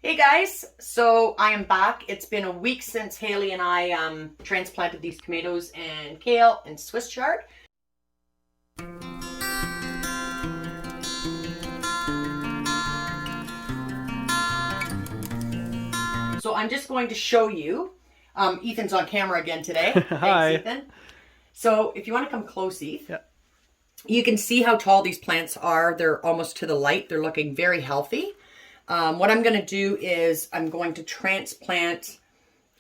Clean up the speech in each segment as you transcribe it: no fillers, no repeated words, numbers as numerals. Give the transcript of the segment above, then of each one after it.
Hey guys, so I am back. It's been a week since Haley and I transplanted these tomatoes and kale and Swiss chard. So I'm just going to show you. Ethan's on camera again today. Hi. Thanks, Ethan. So if you want to come close, Ethan, Yeah. You can see how tall these plants are. They're almost to the light. They're looking very healthy. What I'm going to do is I'm going to transplant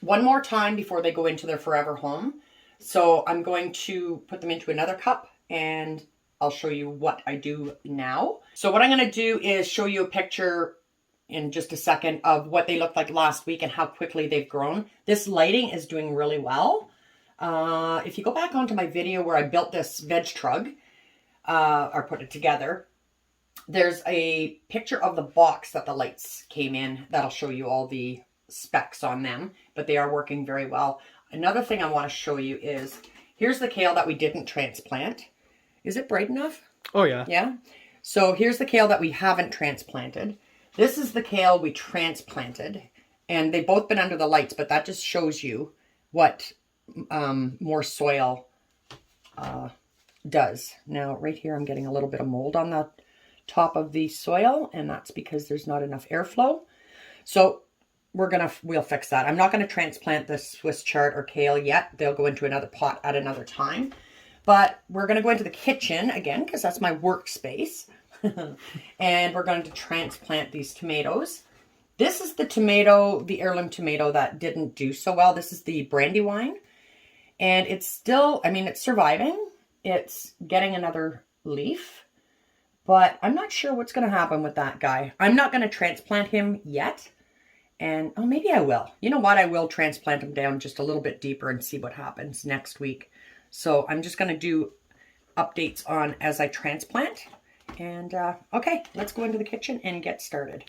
one more time before they go into their forever home. So I'm going to put them into another cup and I'll show you what I do now. So what I'm going to do is show you a picture in just a second of what they looked like last week and how quickly they've grown. This lighting is doing really well. If you go back onto my video where I built this veg trug, or put it together, there's a picture of the box that the lights came in. That'll show you all the specs on them, but they are working very well. Another thing I want to show you is, here's the kale that we didn't transplant. Is it bright enough? Oh yeah. Yeah. So here's the kale that we haven't transplanted. This is the kale we transplanted, and they've both been under the lights, but that just shows you what more soil does. Now right here I'm getting a little bit of mold on the top of the soil, and that's because there's not enough airflow. So we'll fix that. I'm not going to transplant the Swiss chard or kale yet. They'll go into another pot at another time. But we're going to go into the kitchen again because that's my workspace. And we're going to transplant these tomatoes. This is the tomato, the heirloom tomato that didn't do so well. This is the Brandywine. And it's still, I mean, it's surviving. It's getting another leaf. But I'm not sure what's going to happen with that guy. I'm not going to transplant him yet. And, oh, maybe I will. You know what? I will transplant him down just a little bit deeper and see what happens next week. So I'm just going to do updates on as I transplant. And, okay, let's go into the kitchen and get started.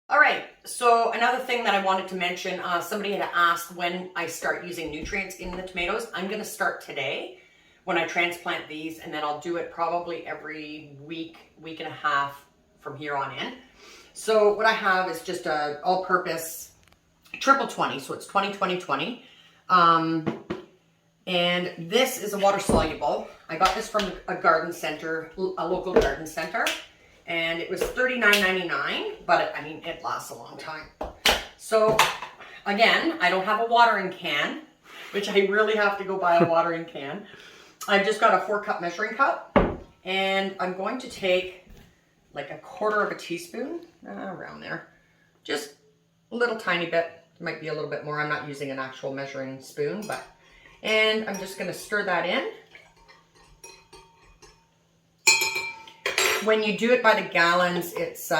All right, so another thing that I wanted to mention, somebody had asked when I start using nutrients in the tomatoes. I'm going to start today when I transplant these, and then I'll do it probably every week, week and a half from here on in. So what I have is just a all-purpose triple 20, so it's 20, 20, 20. And this is a water soluble. I got this from a garden center, a local garden center, and it was $39.99, but I mean, it lasts a long time. So again, I don't have a watering can, which I really have to go buy a watering can. I've just got a 4-cup measuring cup, and I'm going to take like a 1/4 of a teaspoon, around there, just a little tiny bit. It might be a little bit more. I'm not using an actual measuring spoon, but, and I'm just going to stir that in. When you do it by the gallons, it's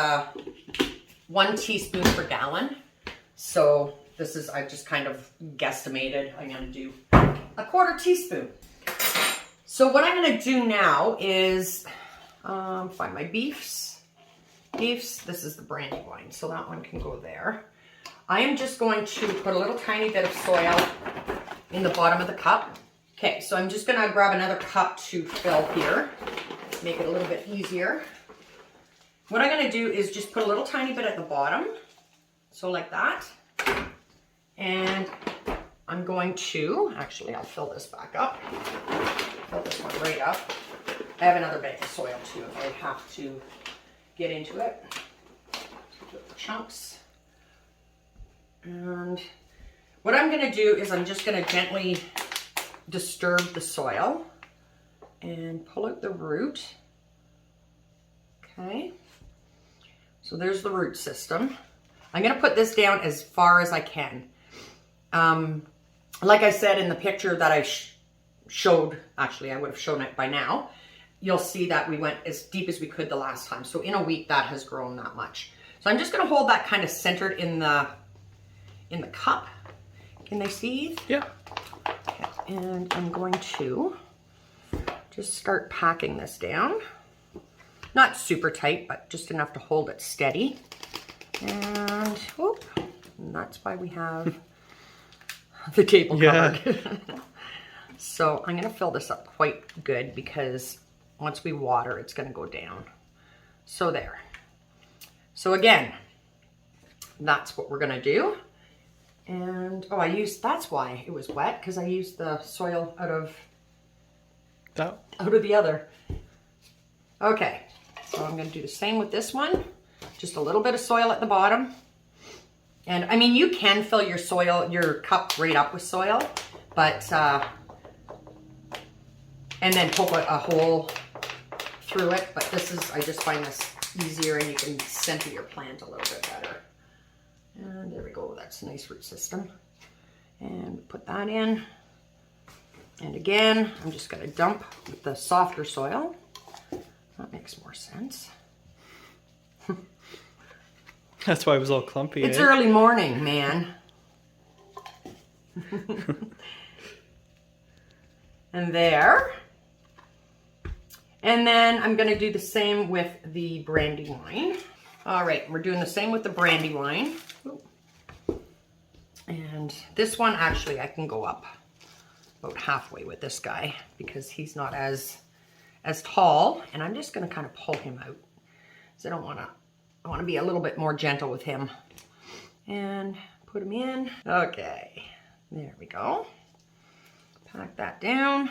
1 teaspoon per gallon. So this is, I just kind of guesstimated. I'm going to do a 1/4 teaspoon. So what I'm going to do now is find my beefs. This is the Brandywine, so that one can go there. I am just going to put a little tiny bit of soil in the bottom of the cup. Okay, so I'm just going to grab another cup to fill here. Make it a little bit easier. What I'm going to do is just put a little tiny bit at the bottom. So like that. And I'm going to, actually I'll fill this back up. Fill this one right up. I have another bag of soil too if I have to get into it. Do the chunks. And what I'm going to do is I'm just going to gently disturb the soil and pull out the root. Okay. So there's the root system. I'm going to put this down as far as I can. Like I said in the picture that I showed, actually I would have shown it by now, you'll see that we went as deep as we could the last time. So in a week that has grown that much. So I'm just going to hold that kind of centered in the cup. Can they see? Yeah. Okay. And I'm going to just start packing this down. Not super tight, but just enough to hold it steady. And, whoop, and that's why we have the table covered. So I'm going to fill this up quite good because once we water, it's going to go down. So there. So again, that's what we're gonna do. And oh, that's why it was wet, because I used the soil out of the other. Okay, so I'm gonna do the same with this one. Just a little bit of soil at the bottom. And I mean, you can fill your cup right up with soil, but, and then poke a hole through it. But I just find this easier, and you can center your plant a little bit better. And there we go, that's a nice root system. And put that in. And again, I'm just gonna dump with the softer soil. That makes more sense. That's why it was all clumpy. It's early morning, man. And there. And then I'm gonna do the same with the brandywine. All right, we're doing the same with the brandywine. And this one, actually, I can go up about halfway with this guy because he's not as tall. And I'm just gonna kind of pull him out. So I wanna be a little bit more gentle with him. And put him in. Okay, there we go. Pack that down.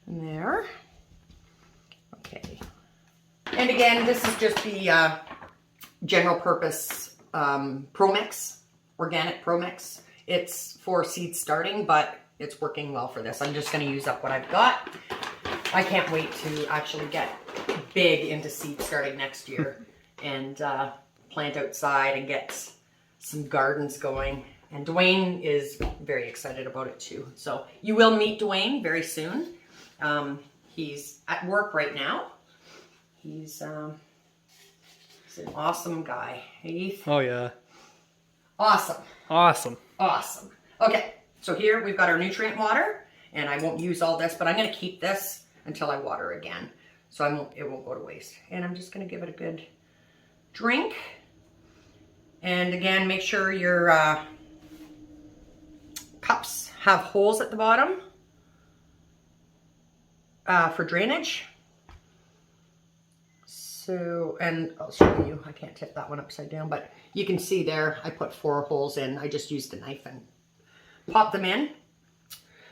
And there. Okay. And again, this is just the general purpose Pro Mix, organic Pro Mix. It's for seed starting, but it's working well for this. I'm just going to use up what I've got. I can't wait to actually get big into seed starting next year and plant outside and get some gardens going. And Dwayne is very excited about it too. So you will meet Dwayne very soon. He's at work right now. He's an awesome guy. Heath? Oh yeah. Awesome. Awesome. Awesome. Okay, so here we've got our nutrient water, and I won't use all this, but I'm gonna keep this until I water again. So it won't go to waste. And I'm just gonna give it a good drink. And again, make sure your cups have holes at the bottom for drainage. So, and I'll show you, I can't tip that one upside down, but you can see there, I put 4 holes in. I just used a knife and popped them in.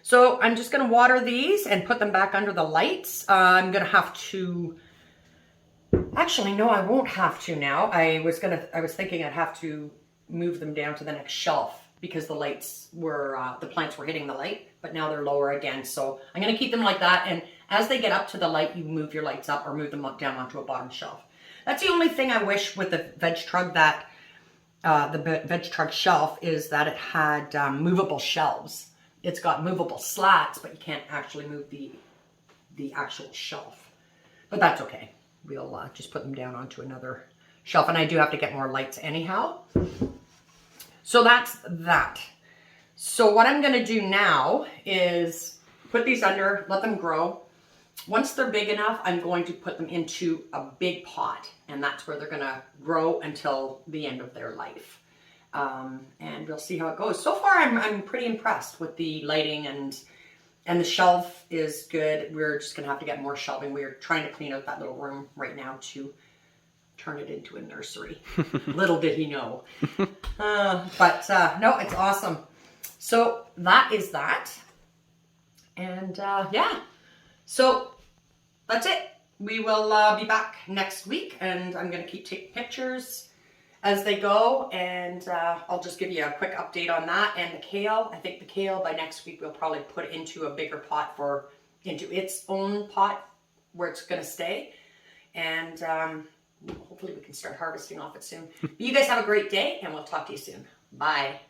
So I'm just gonna water these and put them back under the lights. I'm gonna have to, actually, no, I won't have to now. I was thinking I'd have to move them down to the next shelf because the lights were, the plants were hitting the light, but now they're lower again. So I'm gonna keep them like that. And as they get up to the light, you move your lights up or move them up down onto a bottom shelf. That's the only thing I wish with the veg truck that, the veg truck shelf is that it had movable shelves. It's got movable slats, but you can't actually move the actual shelf. But that's okay. We'll just put them down onto another shelf. And I do have to get more lights anyhow. So that's that. So what I'm gonna do now is put these under, let them grow. Once they're big enough, I'm going to put them into a big pot, and that's where they're gonna grow until the end of their life. And we'll see how it goes. So far, I'm pretty impressed with the lighting, and the shelf is good. We're just gonna have to get more shelving. We're trying to clean out that little room right now to turn it into a nursery. Little did he know. But no, it's awesome. So that is that. And yeah, so that's it. We will be back next week, and I'm going to keep taking pictures as they go, and I'll just give you a quick update on that. And the kale, I think the kale by next week we'll probably put into a bigger pot into its own pot where it's going to stay. And hopefully we can start harvesting off it soon. But you guys have a great day, and we'll talk to you soon. Bye.